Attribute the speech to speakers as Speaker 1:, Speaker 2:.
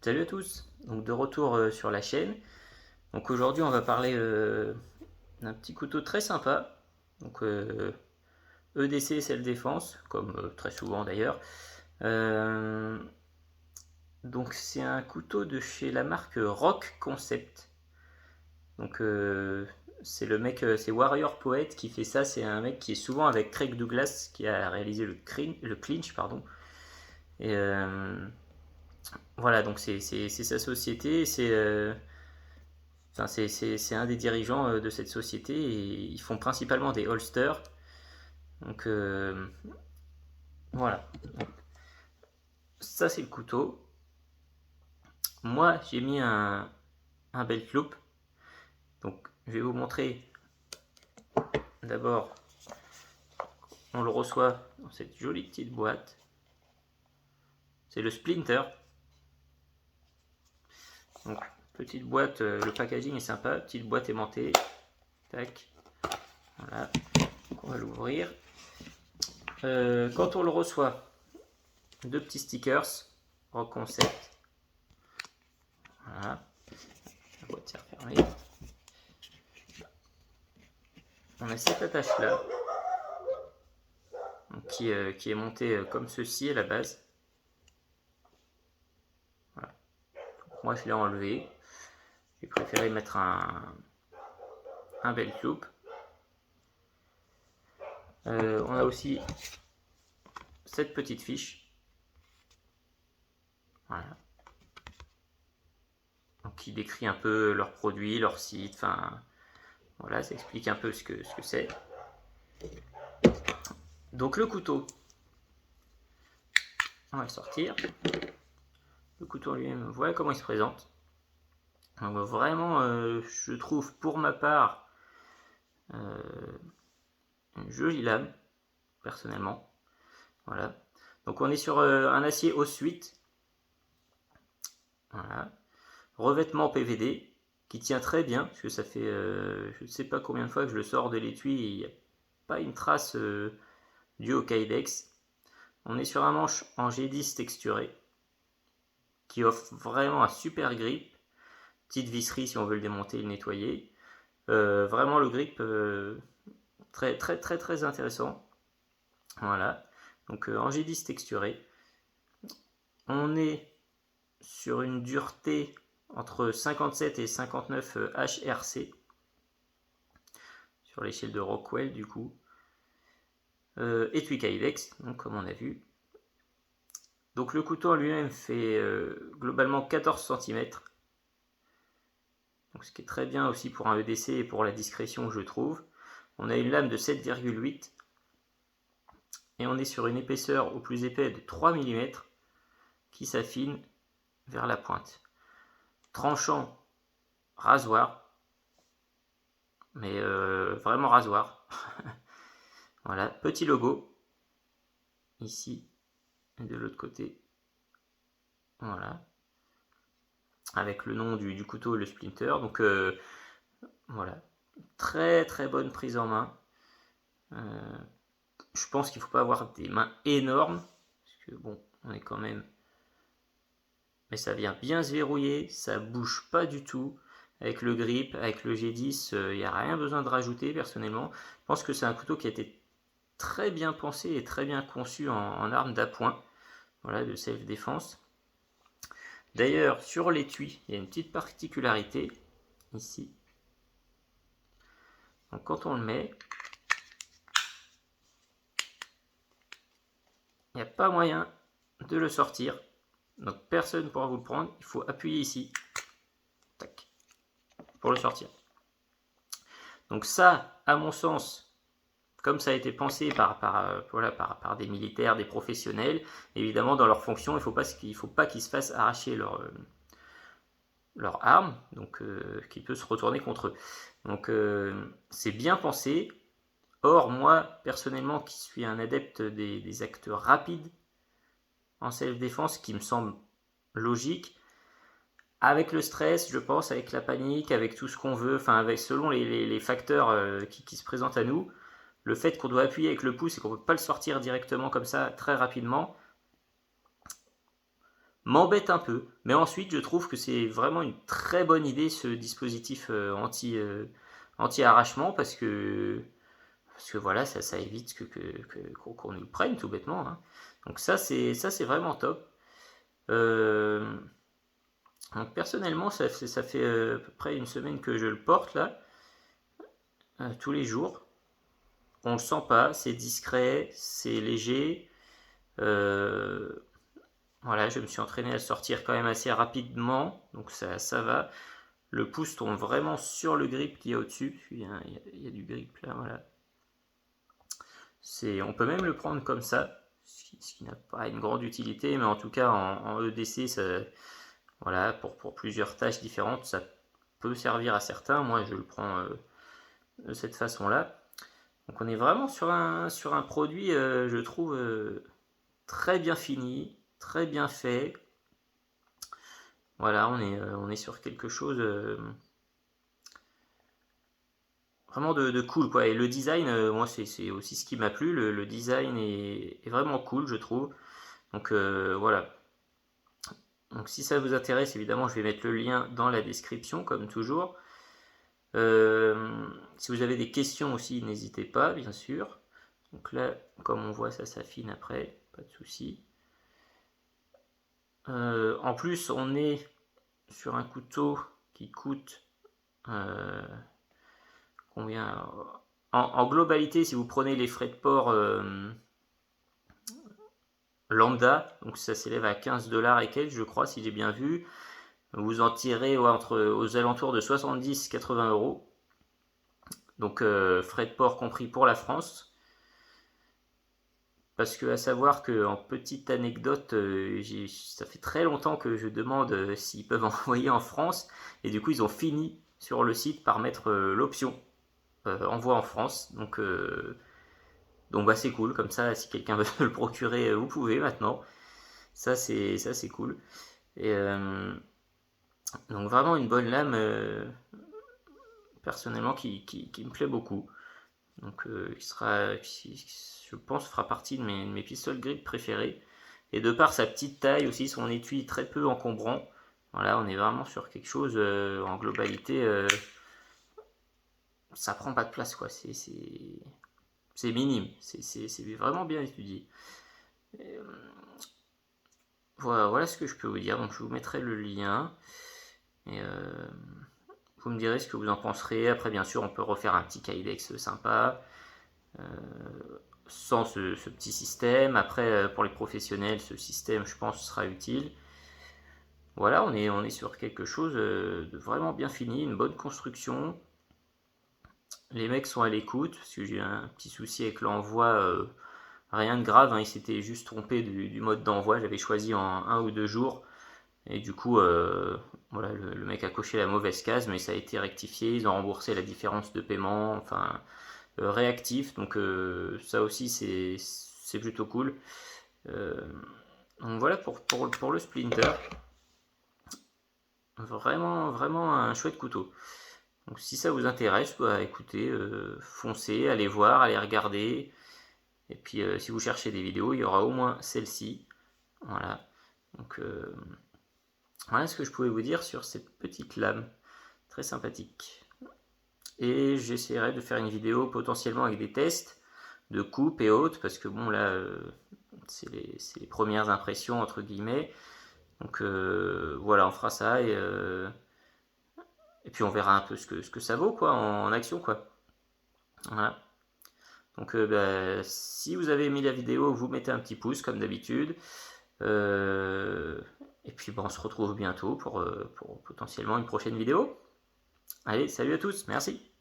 Speaker 1: Salut à tous, donc de retour sur la chaîne. Donc aujourd'hui on va parler d'un petit couteau très sympa. Donc EDC Self-Défense, comme très souvent d'ailleurs. Euh, donc c'est un couteau de chez la marque Rock Concept. Donc c'est le mec, c'est Warrior Poet qui fait ça. C'est un mec qui est souvent avec Craig Douglas qui a réalisé le clinch, pardon. Et voilà, donc c'est sa société. Enfin, c'est un des dirigeants de cette société et ils font principalement des holsters. Donc voilà, donc, ça c'est le couteau. Moi j'ai mis un belt loop. Donc je vais vous montrer d'abord, on le reçoit dans cette jolie petite boîte. C'est le Splinter. Donc petite boîte, le packaging est sympa, petite boîte aimantée. Tac, voilà, donc on va l'ouvrir. Quand on le reçoit, deux petits stickers, Rock Concept. Voilà, la boîte est refermée. On a cette attache là qui est montée comme ceci à la base. Voilà. Moi je l'ai enlevé. J'ai préféré mettre un belt loop. On a aussi cette petite fiche. Voilà. Donc, qui décrit un peu leurs produits, leur site. Enfin, voilà, ça explique un peu ce que c'est. Donc le couteau, on va le sortir. Le couteau lui-même, voilà comment il se présente. Donc, vraiment, je trouve pour ma part une jolie lame, personnellement. Voilà. Donc on est sur un acier Ossuite. Voilà. Revêtement PVD qui tient très bien, parce que ça fait je ne sais pas combien de fois que je le sors de l'étui et il n'y a pas une trace due au Kydex. On est sur un manche en G10 texturé qui offre vraiment un super grip. Petite visserie si on veut le démonter et le nettoyer. Vraiment le grip très très très très intéressant. Voilà. Donc en G10 texturé. On est sur une dureté entre 57 et 59 HRC sur l'échelle de Rockwell du coup. Étui Kydex, donc comme on a vu. Donc le couteau en lui-même fait globalement 14 cm. Donc, ce qui est très bien aussi pour un EDC et pour la discrétion je trouve. On a une lame de 7,8 et on est sur une épaisseur au plus épais de 3 mm qui s'affine vers la pointe. Tranchant rasoir, mais vraiment rasoir. Voilà, petit logo ici et de l'autre côté. Voilà, avec le nom du couteau et le Splinter. Donc voilà, très très bonne prise en main. Je pense qu'il ne faut pas avoir des mains énormes, parce que bon, on est quand même... Mais ça vient bien se verrouiller, ça bouge pas du tout. Avec le grip, avec le G10, il n'y a rien besoin de rajouter personnellement. Je pense que c'est un couteau qui a été très bien pensé et très bien conçu en arme d'appoint, voilà, de self-défense. D'ailleurs, sur l'étui, il y a une petite particularité ici. Donc quand on le met, il n'y a pas moyen de le sortir. Donc personne ne pourra vous le prendre. Il faut appuyer ici. Tac. Pour le sortir. Donc ça, à mon sens, comme ça a été pensé par des militaires, des professionnels, évidemment dans leur fonction, il ne faut pas qu'ils se fassent arracher leur arme, donc qui peut se retourner contre eux. Donc c'est bien pensé. Or, moi, personnellement, qui suis un adepte des actes rapides en self-défense, qui me semble logique, avec le stress, je pense, avec la panique, avec tout ce qu'on veut, enfin, avec selon les facteurs qui se présentent à nous, le fait qu'on doit appuyer avec le pouce et qu'on ne peut pas le sortir directement comme ça très rapidement, m'embête un peu. Mais ensuite, je trouve que c'est vraiment une très bonne idée ce dispositif anti-arrachement parce que voilà, ça évite qu'on nous le prenne tout bêtement, hein. Donc ça c'est vraiment top. Euh, donc personnellement, ça fait à peu près une semaine que je le porte là, tous les jours. On le sent pas, c'est discret, c'est léger. Euh, voilà, je me suis entraîné à sortir quand même assez rapidement, donc ça va. Le pouce tombe vraiment sur le grip qu'il y a au-dessus. Il y a du grip là, voilà. On peut même le prendre comme ça, ce qui n'a pas une grande utilité, mais en tout cas en EDC, voilà, pour plusieurs tâches différentes, ça peut servir à certains. Moi, je le prends de cette façon-là. Donc on est vraiment sur un produit, je trouve, très bien fini, très bien fait. Voilà, on est sur quelque chose vraiment de cool, quoi. Et le design, moi, c'est aussi ce qui m'a plu. Le design est vraiment cool, je trouve. Donc voilà. Donc si ça vous intéresse, évidemment, je vais mettre le lien dans la description, comme toujours. Si vous avez des questions aussi, n'hésitez pas, bien sûr. Donc là, comme on voit, ça s'affine après, pas de souci. En plus, on est sur un couteau qui coûte combien en globalité, si vous prenez les frais de port lambda, donc ça s'élève à 15 $ et quelques, je crois, si j'ai bien vu. Vous en tirez aux alentours de 70-80 euros. Donc frais de port compris pour la France. Parce que à savoir que en petite anecdote, ça fait très longtemps que je demande s'ils peuvent envoyer en France, et du coup ils ont fini sur le site par mettre l'option envoi en France. Donc bah c'est cool, comme ça si quelqu'un veut le procurer, vous pouvez maintenant. Ça c'est cool. Et donc vraiment une bonne lame personnellement qui me plaît beaucoup. Donc je pense, fera partie de mes pistoles grip préférés. Et de par sa petite taille aussi, son étui très peu encombrant, voilà, on est vraiment sur quelque chose en globalité, ça prend pas de place, quoi. C'est minime, c'est vraiment bien étudié. Et, voilà ce que je peux vous dire. Donc je vous mettrai le lien. Et vous me direz ce que vous en penserez. Après, bien sûr, on peut refaire un petit Kydex sympa. Sans ce petit système. Après, pour les professionnels, ce système, je pense, sera utile. Voilà, on est sur quelque chose de vraiment bien fini, une bonne construction. Les mecs sont à l'écoute, parce que j'ai eu un petit souci avec l'envoi, rien de grave, hein, ils s'étaient juste trompés du mode d'envoi, j'avais choisi en 1 ou 2 jours, et du coup, voilà, le mec a coché la mauvaise case, mais ça a été rectifié, ils ont remboursé la différence de paiement, enfin, réactif, donc ça aussi c'est plutôt cool. Donc voilà pour le Splinter. Vraiment, vraiment un chouette couteau. Donc si ça vous intéresse, bah écoutez, foncez, allez voir, allez regarder. Et puis si vous cherchez des vidéos, il y aura au moins celle-ci. Voilà. Donc voilà ce que je pouvais vous dire sur cette petite lame. Très sympathique. Et j'essaierai de faire une vidéo potentiellement avec des tests de coupe et autres, parce que bon là, c'est les premières impressions entre guillemets. Donc voilà, on fera ça et puis on verra un peu ce que ça vaut quoi en action quoi. Voilà. Donc bah, si vous avez aimé la vidéo, vous mettez un petit pouce comme d'habitude. Et puis bah, on se retrouve bientôt pour potentiellement une prochaine vidéo. Allez, salut à tous, merci.